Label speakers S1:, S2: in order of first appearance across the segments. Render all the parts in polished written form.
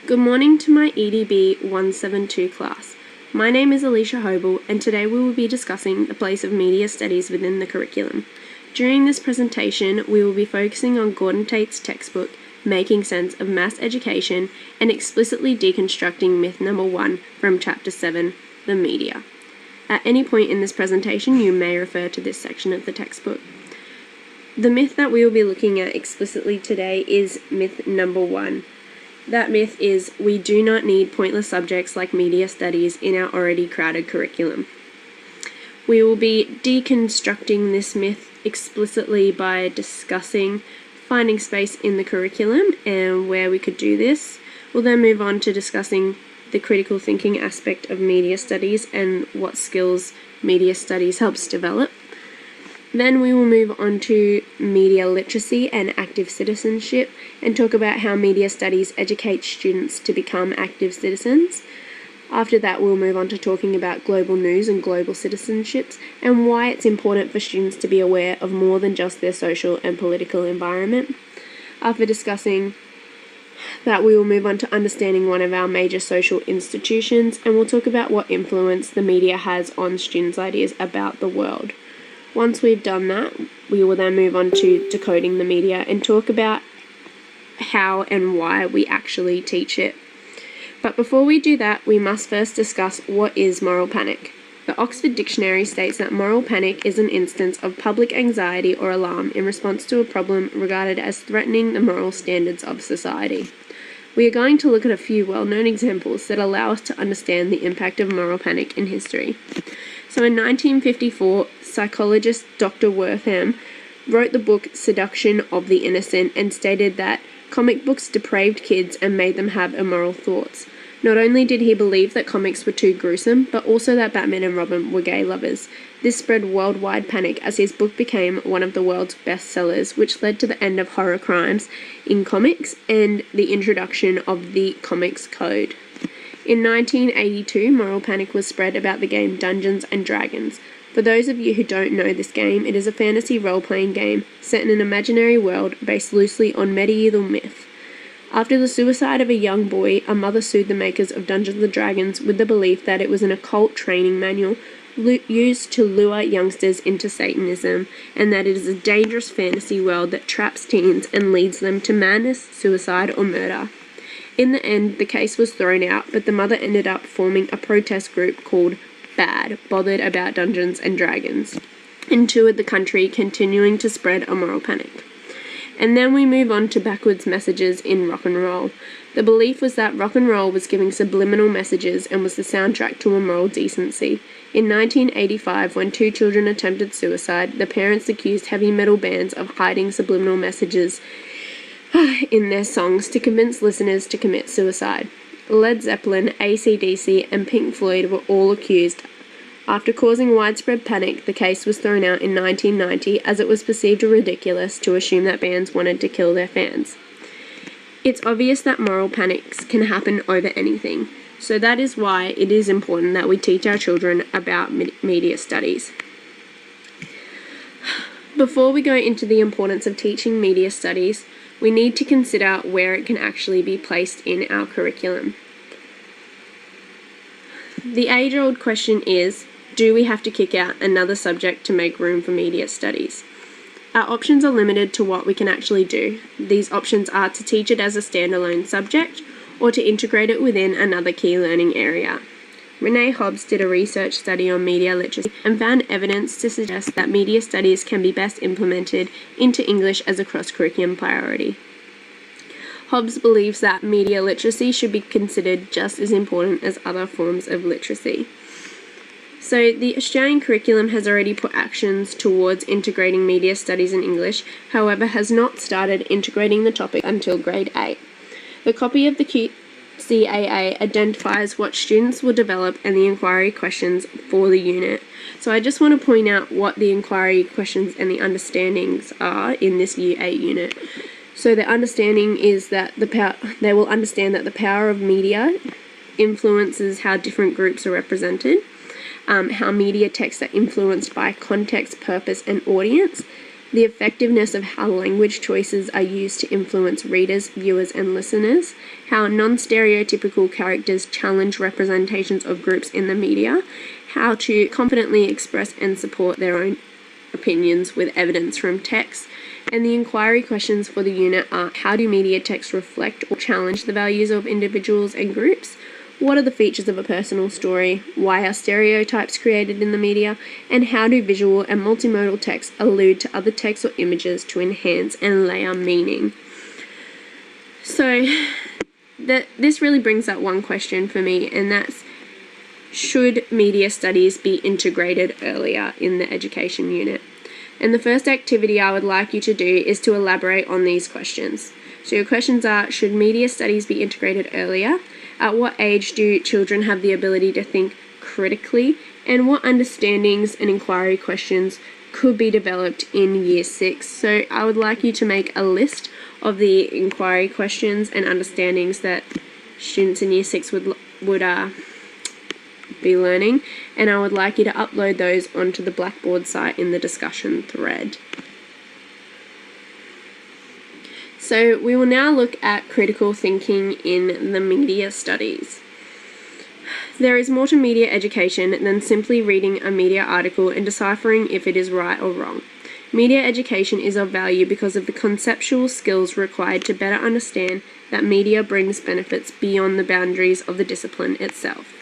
S1: Good morning to my EDB 172 class. My name is Alicia Hobel, and today we will be discussing the place of media studies within the curriculum. During this presentation, we will be focusing on Gordon Tate's textbook, Making Sense of Mass Education, and explicitly deconstructing myth number 1 from Chapter 7, The Media. At any point in this presentation, you may refer to this section of the textbook. The myth that we will be looking at explicitly today is myth number 1. That myth is, we do not need pointless subjects like media studies in our already crowded curriculum. We will be deconstructing this myth explicitly by discussing finding space in the curriculum and where we could do this. We'll then move on to discussing the critical thinking aspect of media studies and what skills media studies helps develop. Then we will move on to media literacy and active citizenship and talk about how media studies educate students to become active citizens. After that, we'll move on to talking about global news and global citizenships and why it's important for students to be aware of more than just their social and political environment. After discussing that, we will move on to understanding one of our major social institutions, and we'll talk about what influence the media has on students' ideas about the world. Once we've done that, we will then move on to decoding the media and talk about how and why we actually teach it. But before we do that, we must first discuss what is moral panic. The Oxford Dictionary states that moral panic is an instance of public anxiety or alarm in response to a problem regarded as threatening the moral standards of society. We are going to look at a few well-known examples that allow us to understand the impact of moral panic in history. So in 1954, psychologist Dr. Wertham wrote the book Seduction of the Innocent and stated that comic books depraved kids and made them have immoral thoughts. Not only did he believe that comics were too gruesome, but also that Batman and Robin were gay lovers. This spread worldwide panic as his book became one of the world's bestsellers, which led to the end of horror crimes in comics and the introduction of the Comics Code. In 1982, moral panic was spread about the game Dungeons & Dragons. For those of you who don't know this game, it is a fantasy role-playing game set in an imaginary world based loosely on medieval myth. After the suicide of a young boy, a mother sued the makers of Dungeons & Dragons with the belief that it was an occult training manual used to lure youngsters into Satanism, and that it is a dangerous fantasy world that traps teens and leads them to madness, suicide, or murder. In the end, the case was thrown out, but the mother ended up forming a protest group called BAD, Bothered About Dungeons & Dragons, and toured the country, continuing to spread a moral panic. And then we move on to backwards messages in rock and roll. The belief was that rock and roll was giving subliminal messages and was the soundtrack to a moral decency. In 1985, when 2 children attempted suicide, the parents accused heavy metal bands of hiding subliminal messages in their songs to convince listeners to commit suicide. Led Zeppelin, AC/DC, and Pink Floyd were all accused. After causing widespread panic, the case was thrown out in 1990 as it was perceived ridiculous to assume that bands wanted to kill their fans. It's obvious that moral panics can happen over anything, so that is why it is important that we teach our children about media studies. Before we go into the importance of teaching media studies, we need to consider where it can actually be placed in our curriculum. The age-old question is, do we have to kick out another subject to make room for media studies? Our options are limited to what we can actually do. These options are to teach it as a standalone subject or to integrate it within another key learning area. Renee Hobbs did a research study on media literacy and found evidence to suggest that media studies can be best implemented into English as a cross-curriculum priority. Hobbs believes that media literacy should be considered just as important as other forms of literacy. So the Australian curriculum has already put actions towards integrating media studies in English, however has not started integrating the topic until grade 8. The copy of the QCAA identifies what students will develop and the inquiry questions for the unit. So I just want to point out what the inquiry questions and the understandings are in this Year 8 unit. So the understanding is that they will understand that the power of media influences how different groups are represented, how media texts are influenced by context, purpose, and audience, the effectiveness of how language choices are used to influence readers, viewers, and listeners, how non-stereotypical characters challenge representations of groups in the media, how to confidently express and support their own opinions with evidence from text, and the inquiry questions for the unit are: how do media texts reflect or challenge the values of individuals and groups? What are the features of a personal story? Why are stereotypes created in the media? And how do visual and multimodal texts allude to other texts or images to enhance and layer meaning? So this really brings up one question for me, and that's: should media studies be integrated earlier in the education unit? And the first activity I would like you to do is to elaborate on these questions. So your questions are: should media studies be integrated earlier? At what age do children have the ability to think critically? And what understandings and inquiry questions could be developed in Year 6? So I would like you to make a list of the inquiry questions and understandings that students in Year 6 would be learning, and I would like you to upload those onto the Blackboard site in the discussion thread. So we will now look at critical thinking in the media studies. There is more to media education than simply reading a media article and deciphering if it is right or wrong. Media education is of value because of the conceptual skills required to better understand that media brings benefits beyond the boundaries of the discipline itself.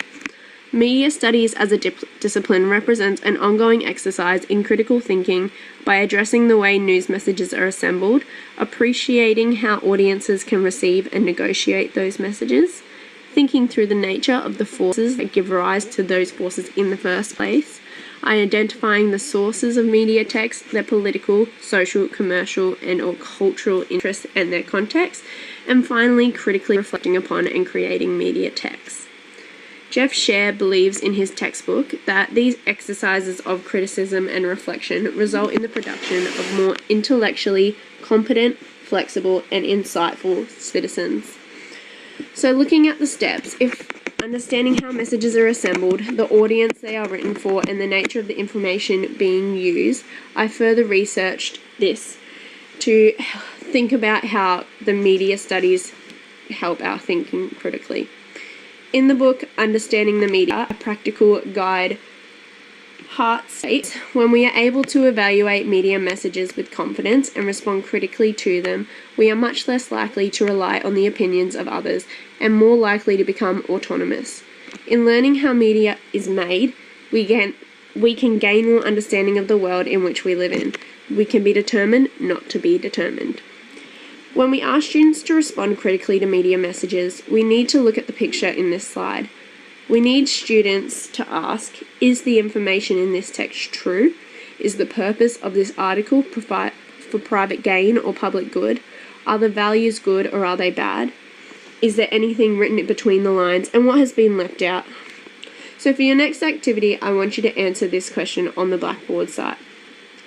S1: Media studies as a discipline represents an ongoing exercise in critical thinking by addressing the way news messages are assembled, appreciating how audiences can receive and negotiate those messages, thinking through the nature of the forces that give rise to those forces in the first place, identifying the sources of media text, their political, social, commercial, and/or cultural interests and their context, and finally critically reflecting upon and creating media text. Jeff Scher believes in his textbook that these exercises of criticism and reflection result in the production of more intellectually competent, flexible, and insightful citizens. So looking at the steps, if understanding how messages are assembled, the audience they are written for, and the nature of the information being used, I further researched this to think about how the media studies help our thinking critically. In the book Understanding the Media, a Practical Guide, Hart states, when we are able to evaluate media messages with confidence and respond critically to them, we are much less likely to rely on the opinions of others and more likely to become autonomous. In learning how media is made, we can gain more understanding of the world in which we live in. We can be determined not to be determined. When we ask students to respond critically to media messages, we need to look at the picture in this slide. We need students to ask, is the information in this text true? Is the purpose of this article for private gain or public good? Are the values good or are they bad? Is there anything written between the lines, and what has been left out? So for your next activity, I want you to answer this question on the Blackboard site.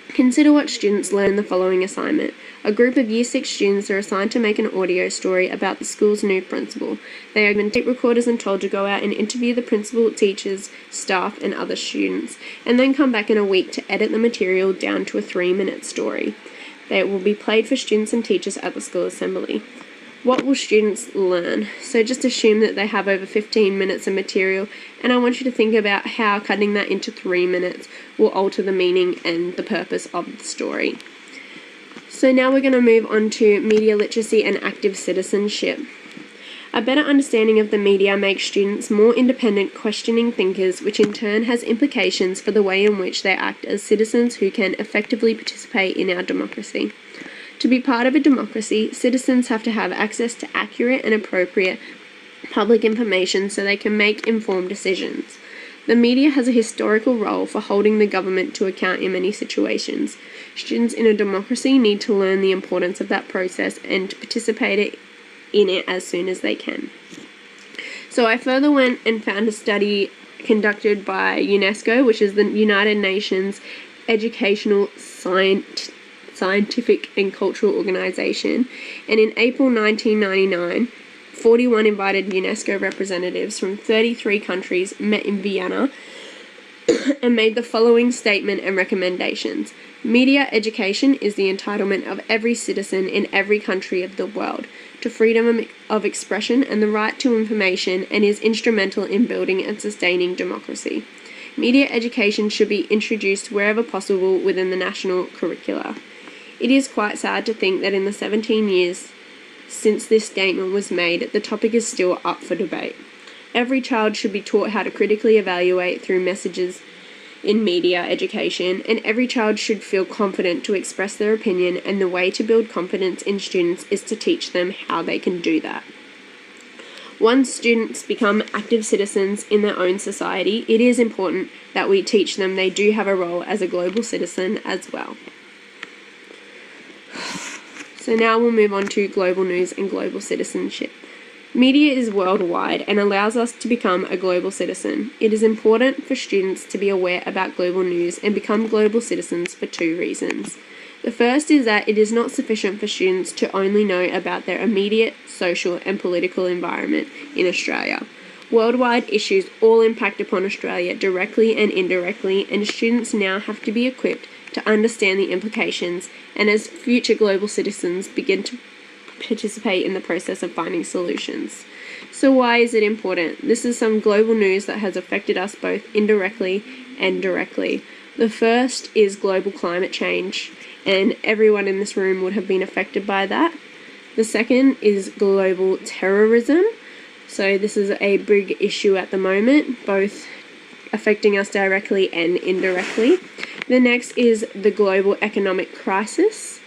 S1: Consider what students learn in the following assignment. A group of Year 6 students are assigned to make an audio story about the school's new principal. They are given tape recorders and told to go out and interview the principal, teachers, staff, and other students, and then come back in a week to edit the material down to a 3-minute story. They will be played for students and teachers at the school assembly. What will students learn? So just assume that they have over 15 minutes of material, and I want you to think about how cutting that into 3 minutes will alter the meaning and the purpose of the story. So now we're going to move on to media literacy and active citizenship. A better understanding of the media makes students more independent, questioning thinkers, which in turn has implications for the way in which they act as citizens who can effectively participate in our democracy. To be part of a democracy, citizens have to have access to accurate and appropriate public information so they can make informed decisions. The media has a historical role for holding the government to account in many situations. Students in a democracy need to learn the importance of that process and to participate in it as soon as they can. So I further went and found a study conducted by UNESCO, which is the United Nations Educational, Scientific and Cultural Organization, and in April 1999, 41 invited UNESCO representatives from 33 countries met in Vienna and made the following statement and recommendations. Media education is the entitlement of every citizen in every country of the world to freedom of expression and the right to information, and is instrumental in building and sustaining democracy. Media education should be introduced wherever possible within the national curricula. It is quite sad to think that in the 17 years since this statement was made, the topic is still up for debate. Every child should be taught how to critically evaluate through messages in media education, and every child should feel confident to express their opinion, and the way to build confidence in students is to teach them how they can do that. Once students become active citizens in their own society, it is important that we teach them they do have a role as a global citizen as well. So now we'll move on to global news and global citizenship. Media is worldwide and allows us to become a global citizen. It is important for students to be aware about global news and become global citizens for two reasons. The first is that it is not sufficient for students to only know about their immediate social and political environment in Australia. Worldwide issues all impact upon Australia directly and indirectly, and students now have to be equipped to understand the implications, and as future global citizens begin to participate in the process of finding solutions. So why is it important? This is some global news that has affected us both indirectly and directly. The first is global climate change, and everyone in this room would have been affected by that. The second is global terrorism. So this is a big issue at the moment, both affecting us directly and indirectly. The next is the global economic crisis.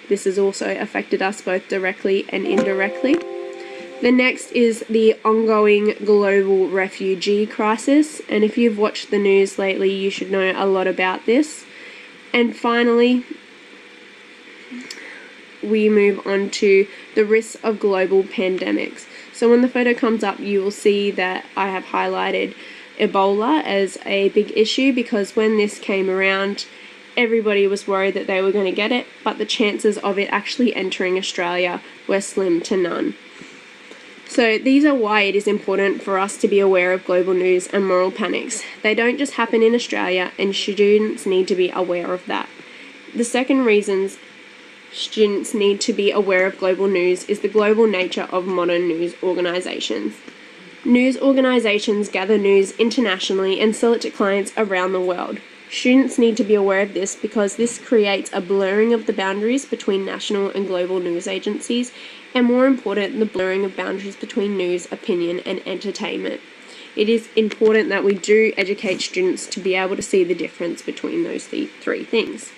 S1: This has also affected us both directly and indirectly. The next is the ongoing global refugee crisis, and if you've watched the news lately, you should know a lot about this. And finally, we move on to the risks of global pandemics. So when the photo comes up, you will see that I have highlighted Ebola as a big issue, because when this came around, everybody was worried that they were going to get it, but the chances of it actually entering Australia were slim to none. So these are why it is important for us to be aware of global news and moral panics. They don't just happen in Australia, and students need to be aware of that. The second reasons students need to be aware of global news is the global nature of modern news organisations. News organisations gather news internationally and sell it to clients around the world. Students need to be aware of this because this creates a blurring of the boundaries between national and global news agencies, and more important, the blurring of boundaries between news, opinion, and entertainment. It is important that we do educate students to be able to see the difference between those three things.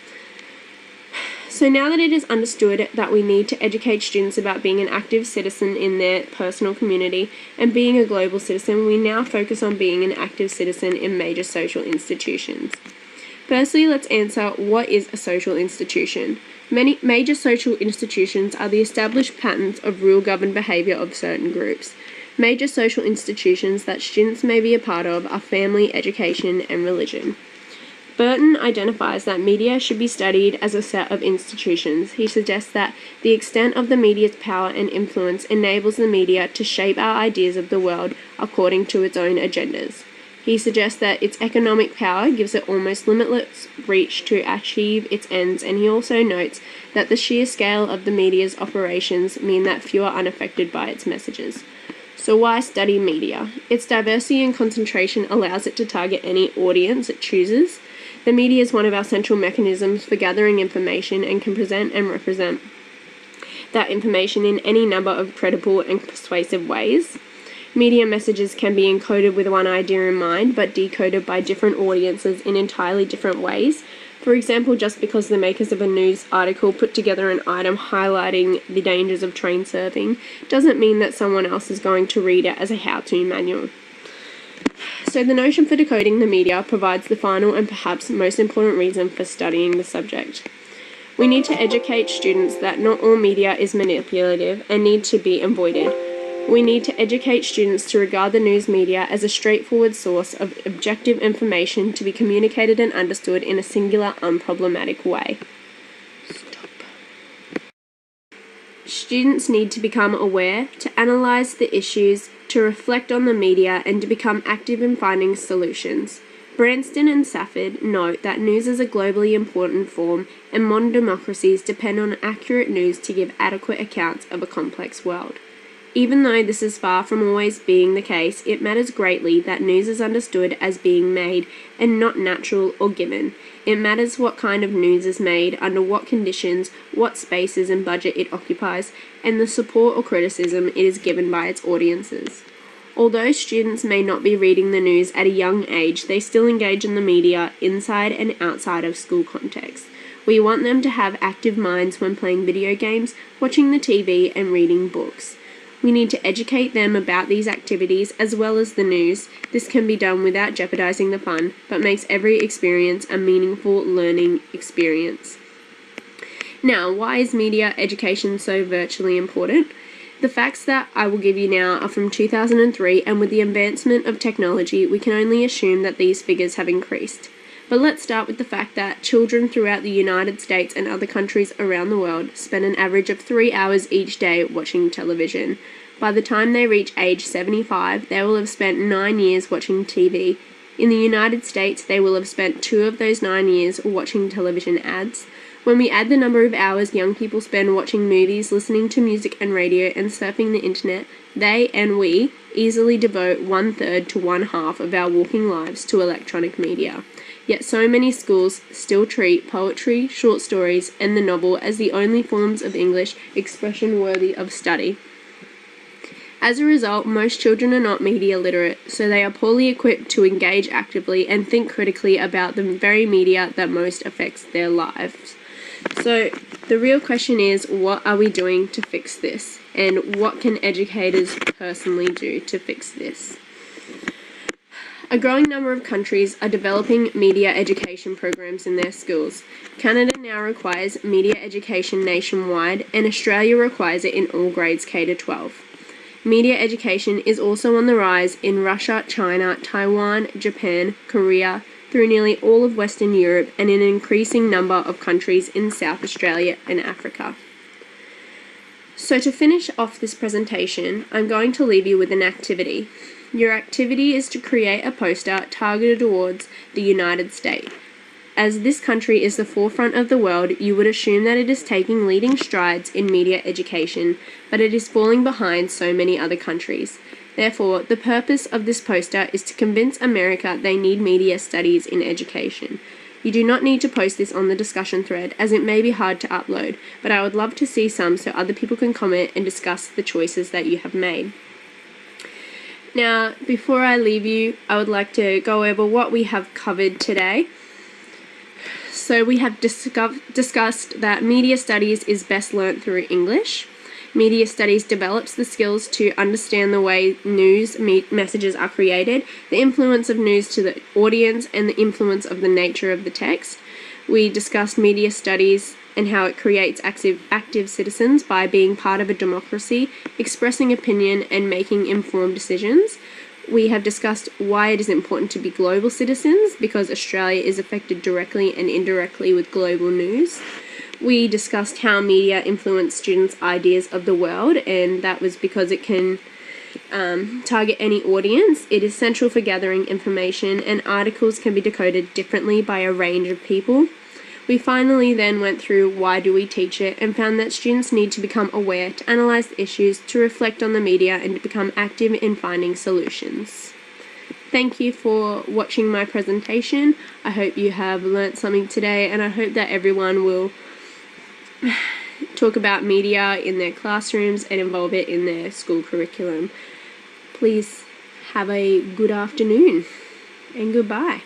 S1: So now that it is understood that we need to educate students about being an active citizen in their personal community and being a global citizen, we now focus on being an active citizen in major social institutions. Firstly, let's answer, what is a social institution? Many major social institutions are the established patterns of rule-governed behaviour of certain groups. Major social institutions that students may be a part of are family, education, and religion. Burton identifies that media should be studied as a set of institutions. He suggests that the extent of the media's power and influence enables the media to shape our ideas of the world according to its own agendas. He suggests that its economic power gives it almost limitless reach to achieve its ends, and he also notes that the sheer scale of the media's operations mean that few are unaffected by its messages. So why study media? Its diversity and concentration allows it to target any audience it chooses. The media is one of our central mechanisms for gathering information and can present and represent that information in any number of credible and persuasive ways. Media messages can be encoded with one idea in mind, but decoded by different audiences in entirely different ways. For example, just because the makers of a news article put together an item highlighting the dangers of train surfing doesn't mean that someone else is going to read it as a how-to manual. So the notion for decoding the media provides the final and perhaps most important reason for studying the subject. We need to educate students that not all media is manipulative and need to be avoided. We need to educate students to regard the news media as a straightforward source of objective information to be communicated and understood in a singular, unproblematic way. Students need to become aware, to analyse the issues, to reflect on the media, and to become active in finding solutions. Branston and Safford note that news is a globally important form, and modern democracies depend on accurate news to give adequate accounts of a complex world. Even though this is far from always being the case, it matters greatly that news is understood as being made and not natural or given. It matters what kind of news is made, under what conditions, what spaces and budget it occupies, and the support or criticism it is given by its audiences. Although students may not be reading the news at a young age, they still engage in the media inside and outside of school context. We want them to have active minds when playing video games, watching the TV, and reading books. We need to educate them about these activities as well as the news. This can be done without jeopardizing the fun, but makes every experience a meaningful learning experience. Now, why is media education so virtually important? The facts that I will give you now are from 2003, and with the advancement of technology, we can only assume that these figures have increased. But let's start with the fact that children throughout the United States and other countries around the world spend an average of 3 hours each day watching television. By the time they reach age 75, they will have spent 9 years watching TV. In the United States, they will have spent 2 of those 9 years watching television ads. When we add the number of hours young people spend watching movies, listening to music and radio, and surfing the internet, they and we easily devote 1/3 to 1/2 of our walking lives to electronic media. Yet so many schools still treat poetry, short stories, and the novel as the only forms of English expression worthy of study. As a result, most children are not media literate, so they are poorly equipped to engage actively and think critically about the very media that most affects their lives. So the real question is, what are we doing to fix this? And what can educators personally do to fix this? A growing number of countries are developing media education programs in their schools. Canada now requires media education nationwide, and Australia requires it in all grades K to 12. Media education is also on the rise in Russia, China, Taiwan, Japan, Korea, through nearly all of Western Europe, and in an increasing number of countries in South Australia and Africa. So to finish off this presentation, I'm going to leave you with an activity. Your activity is to create a poster targeted towards the United States. As this country is the forefront of the world, you would assume that it is taking leading strides in media education, but it is falling behind so many other countries. Therefore, the purpose of this poster is to convince America they need media studies in education. You do not need to post this on the discussion thread, as it may be hard to upload, but I would love to see some so other people can comment and discuss the choices that you have made. Now, before I leave you, I would like to go over what we have covered today. So we have discussed that media studies is best learnt through English. Media studies develops the skills to understand the way news messages are created, the influence of news to the audience, and the influence of the nature of the text. We discussed media studies and how it creates active citizens by being part of a democracy, expressing opinion, and making informed decisions. We have discussed why it is important to be global citizens, because Australia is affected directly and indirectly with global news. We discussed how media influence students' ideas of the world, and that was because it can target any audience. It is central for gathering information, and articles can be decoded differently by a range of people. We finally then went through why do we teach it, and found that students need to become aware, to analyze the issues, to reflect on the media, and to become active in finding solutions. Thank you for watching my presentation. I hope you have learnt something today, and I hope that everyone will talk about media in their classrooms and involve it in their school curriculum. Please have a good afternoon and goodbye.